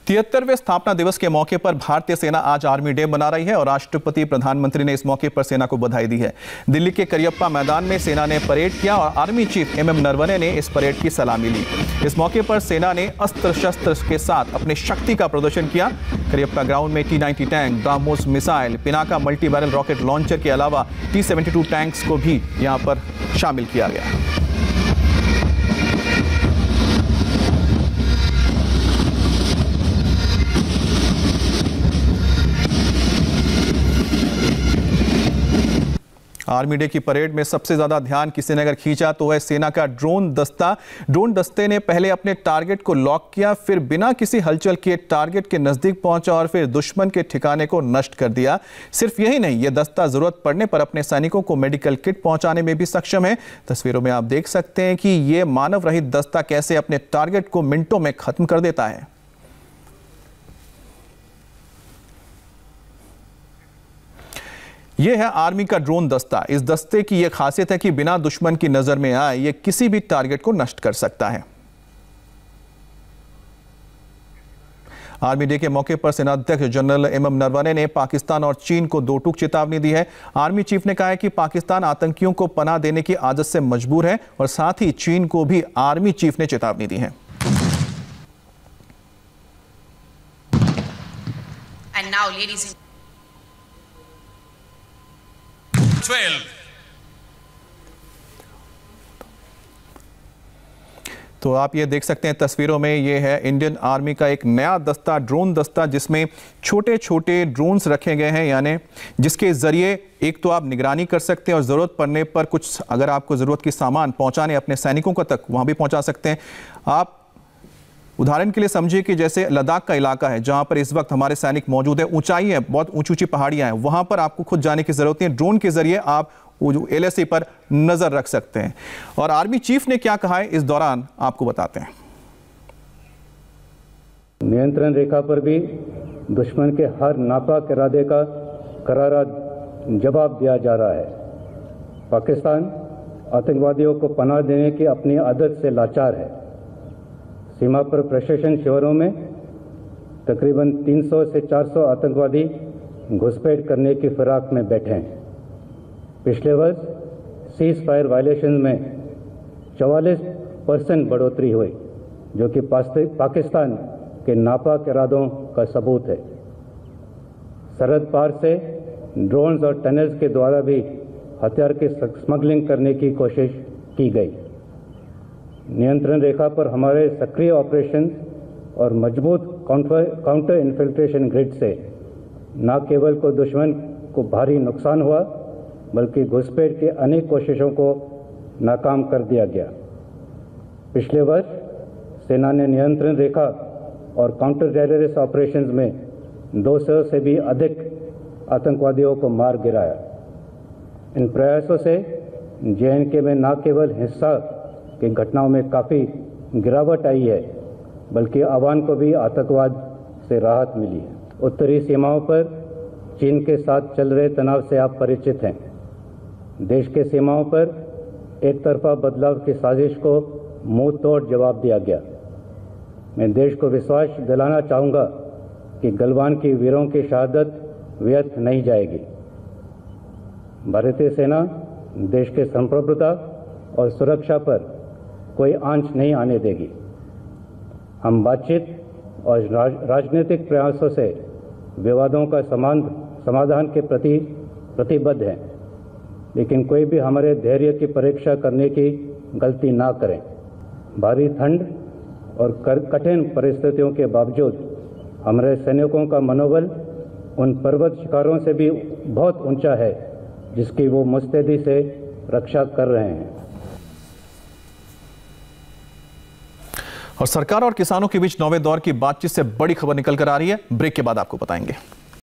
73वें स्थापना दिवस के मौके पर भारतीय सेना आज आर्मी डे मना रही है और राष्ट्रपति प्रधानमंत्री ने इस मौके पर सेना को बधाई दी है। दिल्ली के करियप्पा मैदान में सेना ने परेड किया और आर्मी चीफ एमएम नरवणे ने इस परेड की सलामी ली। इस मौके पर सेना ने अस्त्र शस्त्र के साथ अपनी शक्ति का प्रदर्शन किया। करियप्पा ग्राउंड में T-90 tank, BrahMos missile, Pinaka multi barrel rocket launcher के अलावा T-72 टैंक्स को भी यहां पर शामिल किया गया। आर्मी डे की परेड में सबसे ज्यादा ध्यान किसी ने अगर खींचा तो है सेना का ड्रोन दस्ता। ड्रोन दस्ते ने पहले अपने टारगेट को लॉक किया, फिर बिना किसी हलचल किए टारगेट के नजदीक पहुंचा और फिर दुश्मन के ठिकाने को नष्ट कर दिया। सिर्फ यही नहीं, यह दस्ता जरूरत पड़ने पर अपने सैनिकों को मेडिकल किट पहुंचाने में भी सक्षम है। तस्वीरों में आप देख सकते हैं कि यह मानव रहित दस्ता कैसे अपने टारगेट को मिनटों में खत्म कर देता है। यह है आर्मी का ड्रोन दस्ता। इस दस्ते की यह खासियत है कि बिना दुश्मन की नजर में आए यह किसी भी टारगेट को नष्ट कर सकता है। आर्मी डे के मौके पर सेनाध्यक्ष जनरल एमएम नरवणे ने पाकिस्तान और चीन को दो टूक चेतावनी दी है। आर्मी चीफ ने कहा है कि पाकिस्तान आतंकियों को पनाह देने की आदत से मजबूर है और साथ ही चीन को भी आर्मी चीफ ने चेतावनी दी है। And now, ladies and 12. तो आप ये देख सकते हैं तस्वीरों में, ये है इंडियन आर्मी का एक नया दस्ता, ड्रोन दस्ता, जिसमें छोटे छोटे ड्रोन्स रखे गए हैं, यानी जिसके जरिए एक तो आप निगरानी कर सकते हैं और ज़रूरत पड़ने पर कुछ अगर आपको ज़रूरत की सामान पहुंचाने अपने सैनिकों को तक वहां भी पहुंचा सकते हैं। आप उदाहरण के लिए समझिए कि जैसे लद्दाख का इलाका है जहां पर इस वक्त हमारे सैनिक मौजूद है, ऊंचाई है, बहुत ऊंची ऊंची पहाड़ियां हैं, वहां पर आपको खुद जाने की जरूरत नहीं है। ड्रोन के जरिए आप LAC पर नजर रख सकते हैं। और आर्मी चीफ ने क्या कहा है इस दौरान आपको बताते हैं। नियंत्रण रेखा पर भी दुश्मन के हर नापाक इरादे का करारा जवाब दिया जा रहा है। पाकिस्तान आतंकवादियों को पनाह देने की अपनी आदत से लाचार है। सीमा पर प्रशासन शिविरों में तकरीबन 300 से 400 आतंकवादी घुसपैठ करने की फिराक में बैठे हैं। पिछले वर्ष सीज फायर वायलेशन में 44% बढ़ोतरी हुई, जो कि पाकिस्तान के नापाक इरादों का सबूत है। सरहद पार से ड्रोन्स और टनल्स के द्वारा भी हथियार की स्मगलिंग करने की कोशिश की गई। नियंत्रण रेखा पर हमारे सक्रिय ऑपरेशन और मजबूत काउंटर इन्फिल्ट्रेशन ग्रिड से न केवल को दुश्मन को भारी नुकसान हुआ, बल्कि घुसपैठ की अनेक कोशिशों को नाकाम कर दिया गया। पिछले वर्ष सेना ने नियंत्रण रेखा और काउंटर टेररिस्ट ऑपरेशंस में 200 से भी अधिक आतंकवादियों को मार गिराया। इन प्रयासों से JNK में न केवल हिंसा की घटनाओं में काफ़ी गिरावट आई है, बल्कि अवाम को भी आतंकवाद से राहत मिली है। उत्तरी सीमाओं पर चीन के साथ चल रहे तनाव से आप परिचित हैं। देश के सीमाओं पर एक तरफा बदलाव की साजिश को मुंह तोड़ जवाब दिया गया। मैं देश को विश्वास दिलाना चाहूँगा कि गलवान की वीरों की शहादत व्यर्थ नहीं जाएगी। भारतीय सेना देश के संप्रभुता और सुरक्षा पर कोई आंच नहीं आने देगी। हम बातचीत और राजनीतिक प्रयासों से विवादों का समाधान के प्रति प्रतिबद्ध हैं, लेकिन कोई भी हमारे धैर्य की परीक्षा करने की गलती ना करें। भारी ठंड और कठिन परिस्थितियों के बावजूद हमारे सैनिकों का मनोबल उन पर्वत शिखरों से भी बहुत ऊंचा है, जिसकी वो मुस्तैदी से रक्षा कर रहे हैं। और सरकार और किसानों के बीच 9वें दौर की बातचीत से बड़ी खबर निकल कर आ रही है। ब्रेक के बाद आपको बताएंगे।